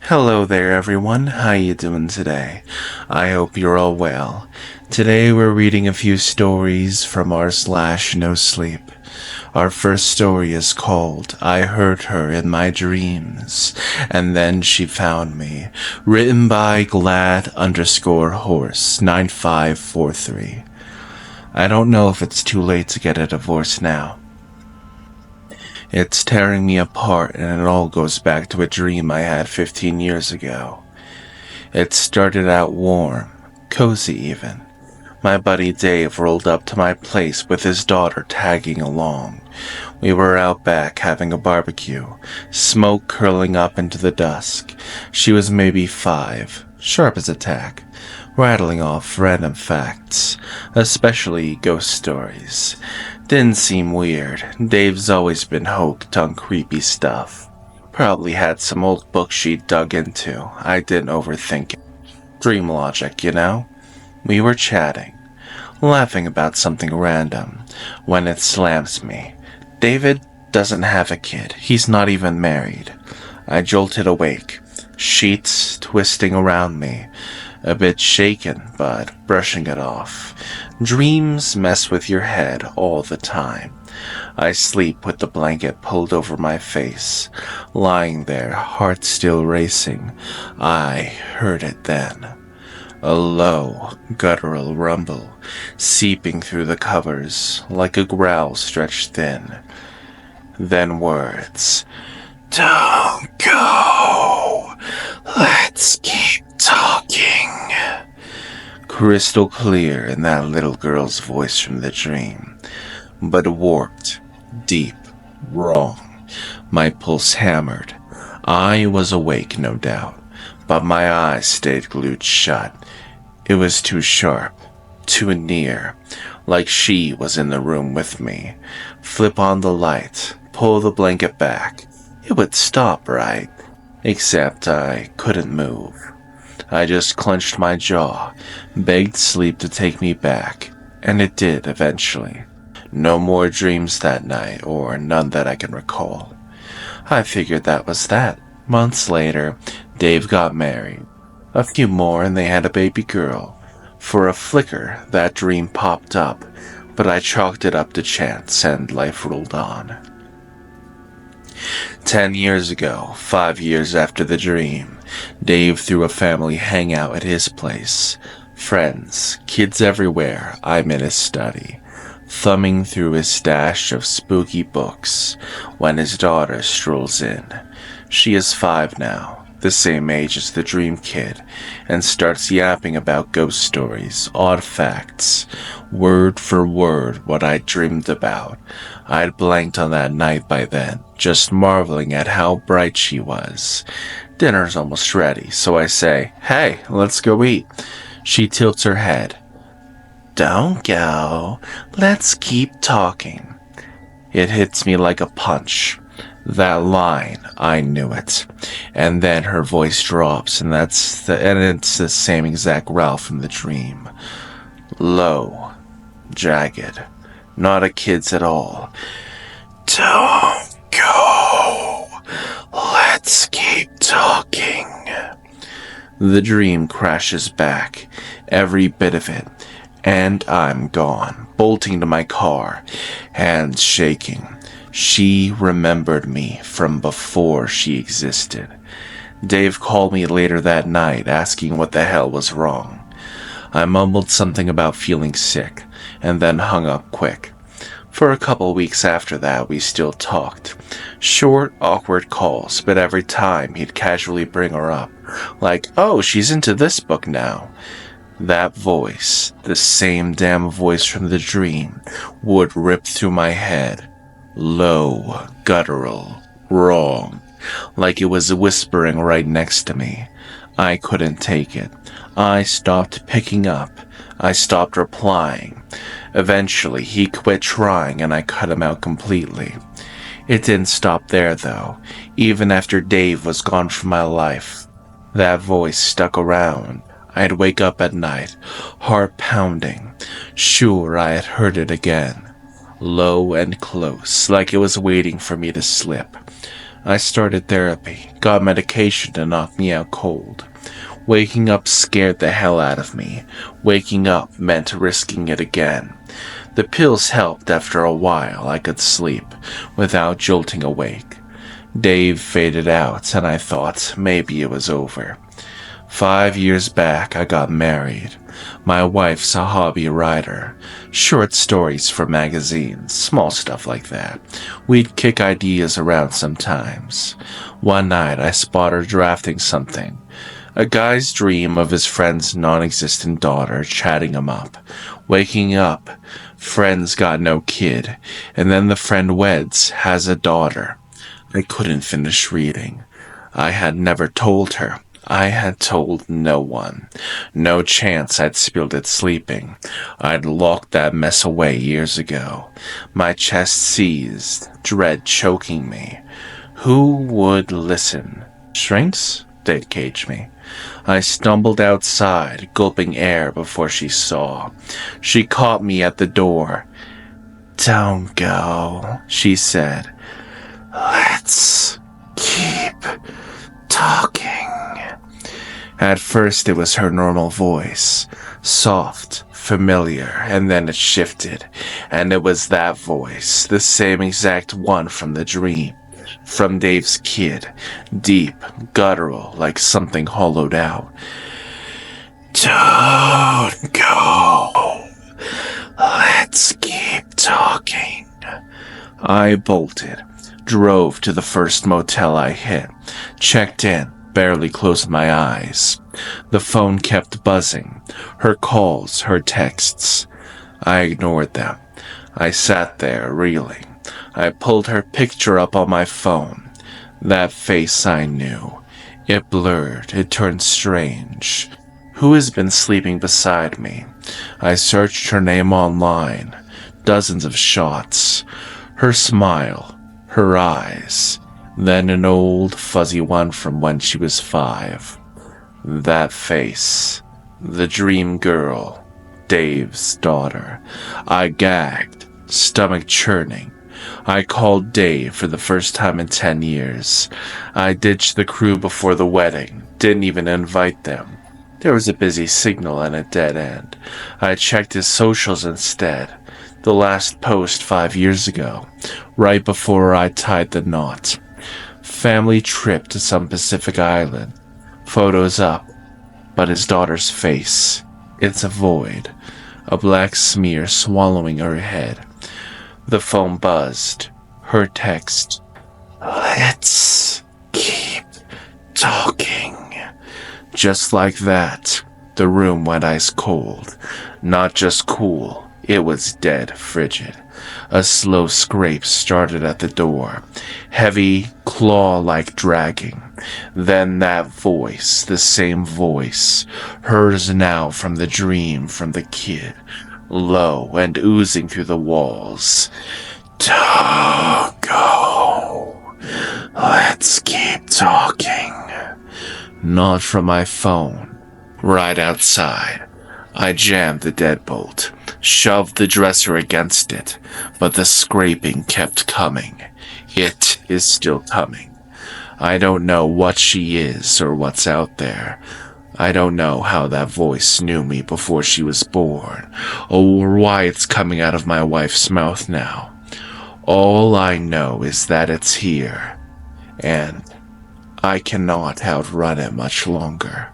Hello there everyone, how you doing today? I hope you're all well. Today we're reading a few stories from r/nosleep. Our first story is called I Heard Her in My Dreams, and Then She Found Me, written by glad_horse 9543. I don't know if it's too late to get a divorce now. It's tearing me apart, and it all goes back to a dream I had 15 years ago. It started out warm, cozy even. My buddy Dave rolled up to my place with his daughter tagging along. We were out back having a barbecue, smoke curling up into the dusk. She was maybe 5, sharp as a tack, rattling off random facts, especially ghost stories. Didn't seem weird. Dave's always been hooked on creepy stuff. Probably had some old book she'd dug into. I didn't overthink it. Dream logic, you know? We were chatting, laughing about something random, when it slams me. David doesn't have a kid. He's not even married. I jolted awake, sheets twisting around me, a bit shaken, but brushing it off. Dreams mess with your head all the time. I sleep with the blanket pulled over my face, lying there, heart still racing. I heard it then. A low, guttural rumble, seeping through the covers, like a growl stretched thin. Then words. Don't go. Let's keep talking. Crystal clear in that little girl's voice from the dream, but warped, deep, wrong. My pulse hammered. I was awake, no doubt, but my eyes stayed glued shut. It was too sharp, too near, like she was in the room with me. Flip on the light, pull the blanket back. It would stop, right? Except I couldn't move. I just clenched my jaw, begged sleep to take me back, and it did eventually. No more dreams that night, or none that I can recall. I figured that was that. Months later, Dave got married. A few more and they had a baby girl. For a flicker, that dream popped up, but I chalked it up to chance and life rolled on. 10 years ago, 5 years after the dream, Dave threw a family hangout at his place. Friends, kids everywhere. I'm in his study, thumbing through his stash of spooky books, when his daughter strolls in. She is 5 now, the same age as the dream kid, and starts yapping about ghost stories, odd facts, word for word what I dreamed about. I'd blanked on that night by then, just marveling at how bright she was. Dinner's almost ready, so I say, "Hey, let's go eat." She tilts her head. "Don't go. Let's keep talking." It hits me like a punch. That line, I knew it. And then her voice drops, and it's the same exact growl from the dream. Low, jagged, not a kid's at all. "Don't go. Let's keep talking." The dream crashes back, every bit of it, and I'm gone, bolting to my car, hands shaking. She remembered me from before she existed. Dave called me later that night asking what the hell was wrong. I mumbled something about feeling sick, and then hung up quick. For a couple weeks after that, we still talked. Short, awkward calls, but every time he'd casually bring her up, like, "Oh, she's into this book now." That voice, the same damn voice from the dream, would rip through my head. Low, guttural, wrong, like it was whispering right next to me. I couldn't take it. I stopped picking up. I stopped replying. Eventually, he quit trying and I cut him out completely. It didn't stop there, though. Even after Dave was gone from my life, that voice stuck around. I'd wake up at night, heart pounding, sure I had heard it again. Low and close, like it was waiting for me to slip. I started therapy, got medication to knock me out cold. Waking up scared the hell out of me. Waking up meant risking it again. The pills helped after a while. I could sleep without jolting awake. Dave faded out, and I thought maybe it was over. 5 years back, I got married. My wife's a hobby writer. Short stories for magazines, small stuff like that. We'd kick ideas around sometimes. One night, I spot her drafting something. A guy's dream of his friend's non-existent daughter, chatting him up. Waking up, friend's got no kid, and then the friend weds, has a daughter. I couldn't finish reading. I had never told her. I had told no one. No chance I'd spilled it sleeping. I'd locked that mess away years ago. My chest seized, dread choking me. Who would listen? Shrinks? They'd cage me. I stumbled outside, gulping air before she saw. She caught me at the door. "Don't go," she said. "Let's keep talking." At first it was her normal voice, soft, familiar, and then it shifted, and it was that voice, the same exact one from the dream, from Dave's kid, deep, guttural, like something hollowed out. "Don't go. Let's keep talking." I bolted, drove to the first motel I hit, checked in, barely closed my eyes. The phone kept buzzing, her calls, her texts. I ignored them. I sat there, reeling. I pulled her picture up on my phone. That face I knew. It blurred, it turned strange. Who has been sleeping beside me? I searched her name online. Dozens of shots. Her smile, her eyes. Then an old, fuzzy one from when she was 5. That face. The dream girl. Dave's daughter. I gagged, stomach churning. I called Dave for the first time in 10 years. I ditched the crew before the wedding. Didn't even invite them. There was a busy signal and a dead end. I checked his socials instead. The last post 5 years ago, right before I tied the knot. Family trip to some Pacific island. Photos up, but his daughter's face. It's a void. A black smear swallowing her head. The phone buzzed. Her text. "Let's keep talking." Just like that, the room went ice cold. Not just cool, it was dead frigid. A slow scrape started at the door. Heavy, claw-like dragging. Then that voice, the same voice. Hers now from the dream, from the kid. Low and oozing through the walls. "Don't go. Let's keep talking." Not from my phone. Right outside. I jammed the deadbolt, shoved the dresser against it, but the scraping kept coming. It is still coming. I don't know what she is or what's out there. I don't know how that voice knew me before she was born, or why it's coming out of my wife's mouth now. All I know is that it's here, and I cannot outrun it much longer.